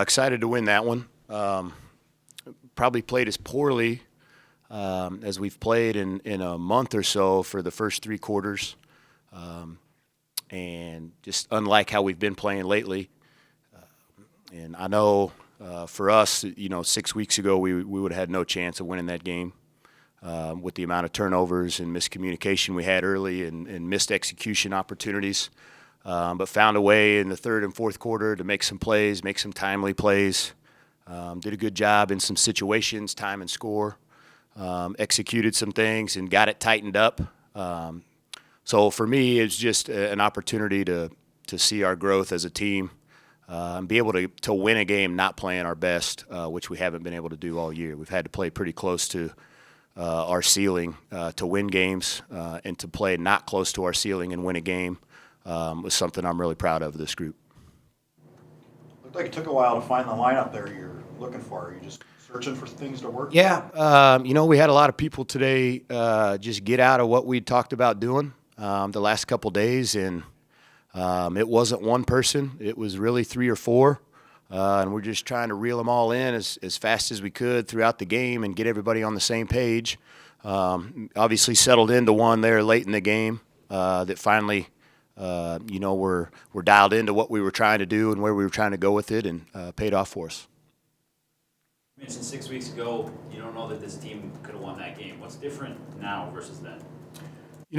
Excited to win that one. Probably played as poorly as we've played in a month or so for the first three quarters. And just unlike how we've been playing lately. And I know for us, 6 weeks ago, we would have had no chance of winning that game with the amount of turnovers and miscommunication we had early and missed execution opportunities. But found a way in the third and fourth quarter to make some plays, make some timely plays. Did a good job in some situations, time and score. Executed some things and got it tightened up. So for me, it's just an opportunity to see our growth as a team and be able to win a game not playing our best, which we haven't been able to do all year. We've had to play pretty close to our ceiling to win games, and to play not close to our ceiling and win a game was something I'm really proud of this group. Looked like it took a while to find the lineup there you're looking for. Are you just searching for things to work? Yeah, we had a lot of people today just get out of what we talked about doing the last couple days, and it wasn't one person. It was really three or four, and we're just trying to reel them all in as fast as we could throughout the game and get everybody on the same page. Obviously settled into one there late in the game that finally we're dialed into what we were trying to do and where we were trying to go with it, and paid off for us. You mentioned 6 weeks ago, you don't know that this team could have won that game. What's different now versus then?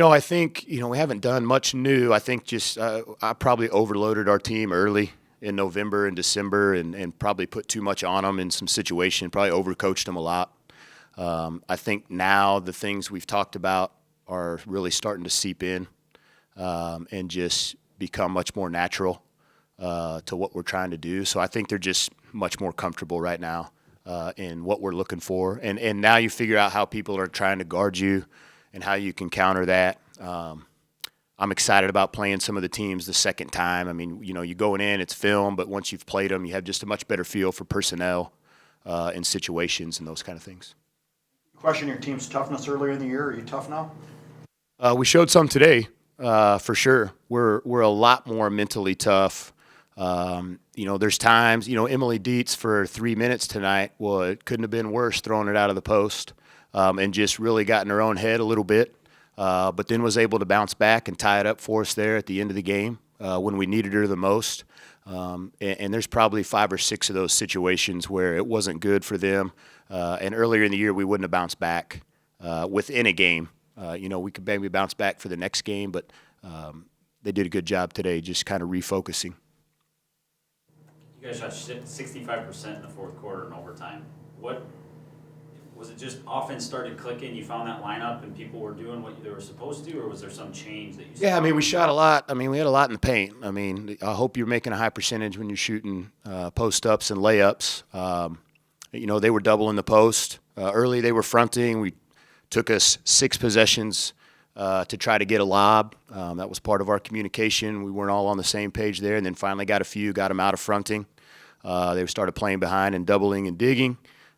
I think, we haven't done much new. I think just I probably overloaded our team early in November and December and probably put too much on them in some situation, probably overcoached them a lot. I think now the things we've talked about are really starting to seep in and just become much more natural to what we're trying to do. So I think they're just much more comfortable right now in what we're looking for. And now you figure out how people are trying to guard you and how you can counter that. I'm excited about playing some of the teams the second time. I mean, you going in, it's film, but once you've played them, you have just a much better feel for personnel and situations and those kind of things. You questioned your team's toughness earlier in the year. Are you tough now? We showed some today, for sure. We're a lot more mentally tough. There's times, Emily Dietz for 3 minutes tonight, well, it couldn't have been worse throwing it out of the post. And just really got in her own head a little bit, but then was able to bounce back and tie it up for us there at the end of the game when we needed her the most. And there's probably 5 or 6 of those situations where it wasn't good for them. And earlier in the year, we wouldn't have bounced back within a game. We could maybe bounce back for the next game, but they did a good job today just kind of refocusing. You guys shot 65% in the fourth quarter in overtime. Was it just offense started clicking, you found that lineup, and people were doing what they were supposed to, or was there some change that you saw? Yeah, we shot a lot. We had a lot in the paint. I hope you're making a high percentage when you're shooting post-ups and layups. They were doubling the post. Early they were fronting. Took us 6 possessions to try to get a lob. That was part of our communication. We weren't all on the same page there, and then finally got them out of fronting. They started playing behind and doubling and digging.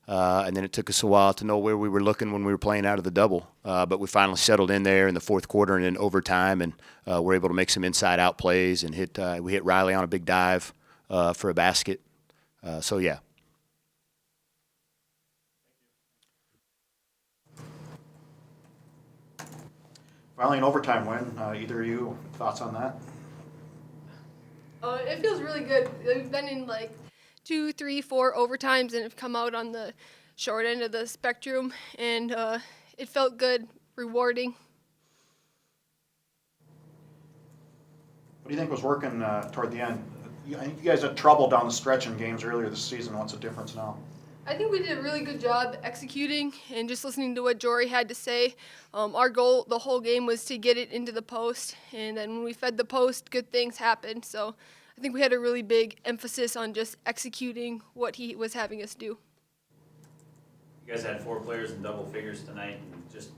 And then it took us a while to know where we were looking when we were playing out of the double. But we finally settled in there in the fourth quarter and in overtime, and were able to make some inside-out plays and we hit Rylee on a big dive for a basket. So, yeah. Finally, an overtime win. Either of you, thoughts on that? It feels really good. We've been in 2, 3, 4 overtimes and have come out on the short end of the spectrum, and it felt good, rewarding. What do you think was working toward the end? I think you guys had trouble down the stretch in games earlier this season. What's the difference now? I think we did a really good job executing and just listening to what Jory had to say. Our goal the whole game was to get it into the post, and then when we fed the post, good things happened. So I think we had a really big emphasis on just executing what he was having us do. You guys had 4 players in double figures tonight, and just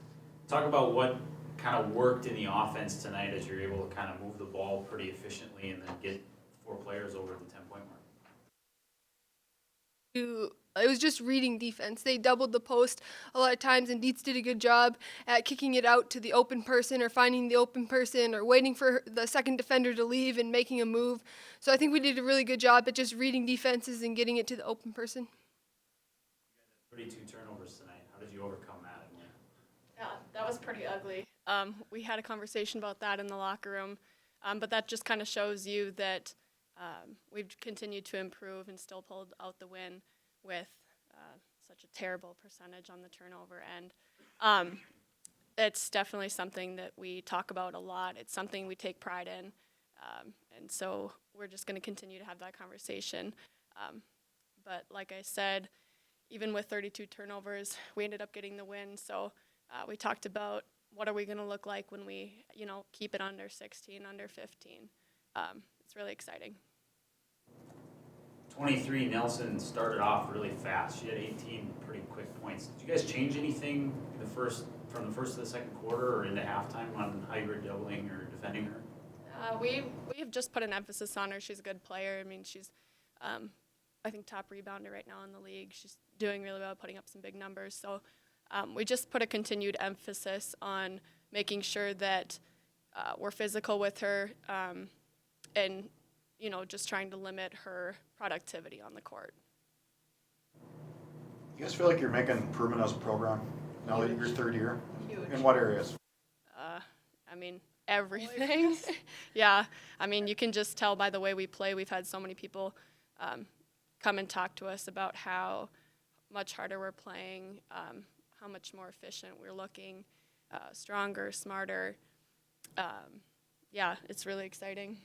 talk about what kind of worked in the offense tonight as you're able to kind of move the ball pretty efficiently and then get 4 players over the 10-point mark. It was just reading defense. They doubled the post a lot of times, and Dietz did a good job at kicking it out to the open person or finding the open person or waiting for the second defender to leave and making a move. So I think we did a really good job at just reading defenses and getting it to the open person. 32 turnovers tonight. How did you overcome that? Yeah, that was pretty ugly. We had a conversation about that in the locker room, but that just kind of shows you that we've continued to improve and still pulled out the win with such a terrible percentage on the turnover end. It's definitely something that we talk about a lot. It's something we take pride in, and so we're just going to continue to have that conversation. But like I said, even with 32 turnovers, we ended up getting the win. So we talked about what are we going to look like when we, keep it under 16, under 15. It's really exciting. 23, Nelson started off really fast. She had 18 pretty quick points. Did you guys change anything from the first to the second quarter or into halftime on how you were doubling or defending her? We have just put an emphasis on her. She's a good player. I mean, she's, I think, top rebounder right now in the league. She's doing really well, putting up some big numbers. So we just put a continued emphasis on making sure that we're physical with her and, just trying to limit her productivity on the court. You guys feel like you're making improvement as a program now that you're third year? Huge. In what areas? Everything. Yeah. You can just tell by the way we play. We've had so many people come and talk to us about how much harder we're playing, how much more efficient we're looking, stronger, smarter. Yeah, it's really exciting.